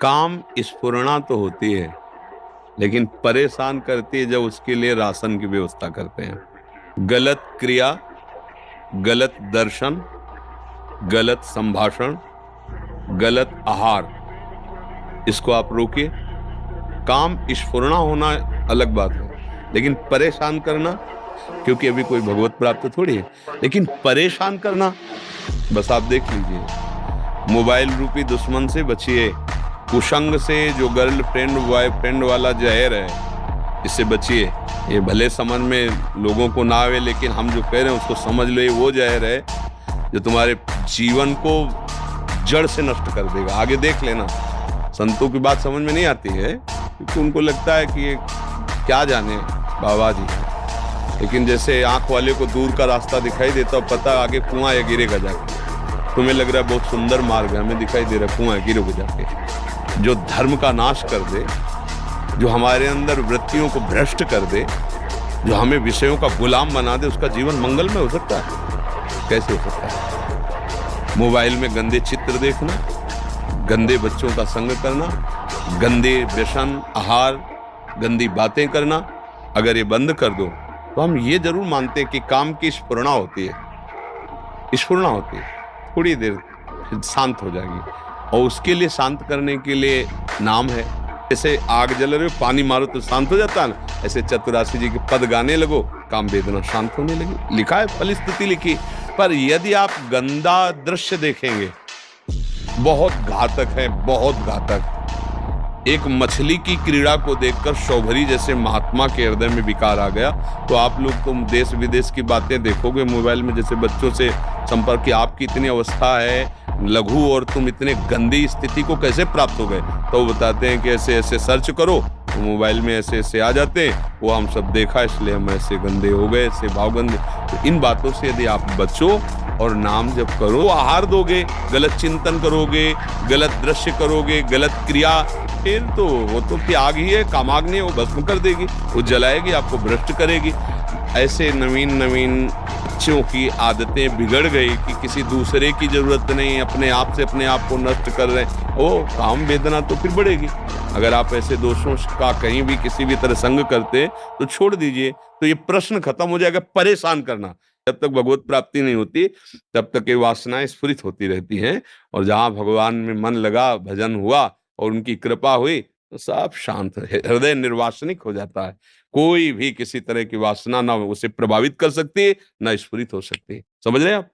काम स्फुरणा तो होती है, लेकिन परेशान करती है जब उसके लिए राशन की व्यवस्था करते हैं। गलत क्रिया, गलत दर्शन, गलत संभाषण, गलत आहार, इसको आप रोकिए। काम स्फुरणा होना अलग बात है, लेकिन परेशान करना, क्योंकि अभी कोई भगवत प्राप्त थोड़ी है, लेकिन परेशान करना, बस आप देख लीजिए। मोबाइल रूपी दुश्मन से बचिए। कुसंग से, जो गर्लफ्रेंड बॉयफ्रेंड वाला जहर है, इससे बचिए। ये भले समझ में लोगों को ना आवे, लेकिन हम जो कह रहे हैं उसको समझ लो। ये वो जहर है जो तुम्हारे जीवन को जड़ से नष्ट कर देगा। आगे देख लेना। संतों की बात समझ में नहीं आती है, क्योंकि उनको लगता है कि ये क्या जाने बाबा जी, लेकिन जैसे आंख वाले को दूर का रास्ता दिखाई देता है, पता आगे कुआं है, गिरेगा जाके। तुम्हें लग रहा है बहुत सुंदर मार्ग है, हमें दिखाई दे रहा है कुआं है, गिरोगे जाके। जो धर्म का नाश कर दे, जो हमारे अंदर वृत्तियों को भ्रष्ट कर दे, जो हमें विषयों का गुलाम बना दे, उसका जीवन मंगल में हो सकता है? कैसे हो सकता है? मोबाइल में गंदे चित्र देखना, गंदे बच्चों का संग करना, गंदे व्यसन, आहार, गंदी बातें करना, अगर ये बंद कर दो तो हम ये जरूर मानते हैं कि काम की स्फुरणा होती है। स्फुरणा होती है, थोड़ी देर फिर शांत हो जाएगी। और उसके लिए शांत करने के लिए नाम है। जैसे आग जल रहे हो, पानी मारो तो शांत हो जाता है ना, ऐसे चतुराशी जी के पद गाने लगो, काम वेदना शांत होने लगी। लिखा है, फलश्रुति लिखी। पर यदि आप गंदा दृश्य देखेंगे, बहुत घातक है, बहुत घातक। एक मछली की क्रीड़ा को देखकर शौभरी जैसे महात्मा के हृदय में विकार आ गया। तो आप लोग तुम देश विदेश की बातें देखोगे मोबाइल में, जैसे बच्चों से संपर्क की आपकी इतनी अवस्था है लघु, और तुम इतने गंदी स्थिति को कैसे प्राप्त हो गए? तो वो बताते हैं कि ऐसे ऐसे सर्च करो, तो मोबाइल में ऐसे ऐसे आ जाते हैं। वो हम सब देखा, इसलिए हम ऐसे गंदे हो गए, ऐसे भावगंदे। तो इन बातों से यदि आप बचो और नाम जब करो, आहार दोगे, गलत चिंतन करोगे, गलत दृश्य करोगे, गलत क्रिया, फिर तो वो तो त्याग ही है, कामाग्नि है, वो भस्म कर देगी, वो जलाएगी, आपको भ्रष्ट करेगी। ऐसे नवीन नवीन बच्चों की आदतें बिगड़ गई कि किसी दूसरे की जरूरत नहीं, अपने आप से अपने आप को नष्ट कर रहे हैं। वो काम वेदना तो फिर बढ़ेगी। अगर आप ऐसे दोषों का कहीं भी किसी भी तरह संग करते तो छोड़ दीजिए, तो ये प्रश्न खत्म हो जाएगा। परेशान करना, जब तक भगवत प्राप्ति नहीं होती तब तक ये वासनाएं स्फुरित होती रहती हैं। और जहां भगवान में मन लगा, भजन हुआ और उनकी कृपा हुई, तो सब शांत, हृदय निर्वासनिक हो जाता है। कोई भी किसी तरह की वासना ना उसे प्रभावित कर सकती है, ना स्फुरित हो सकती है। समझ रहे हैं आप?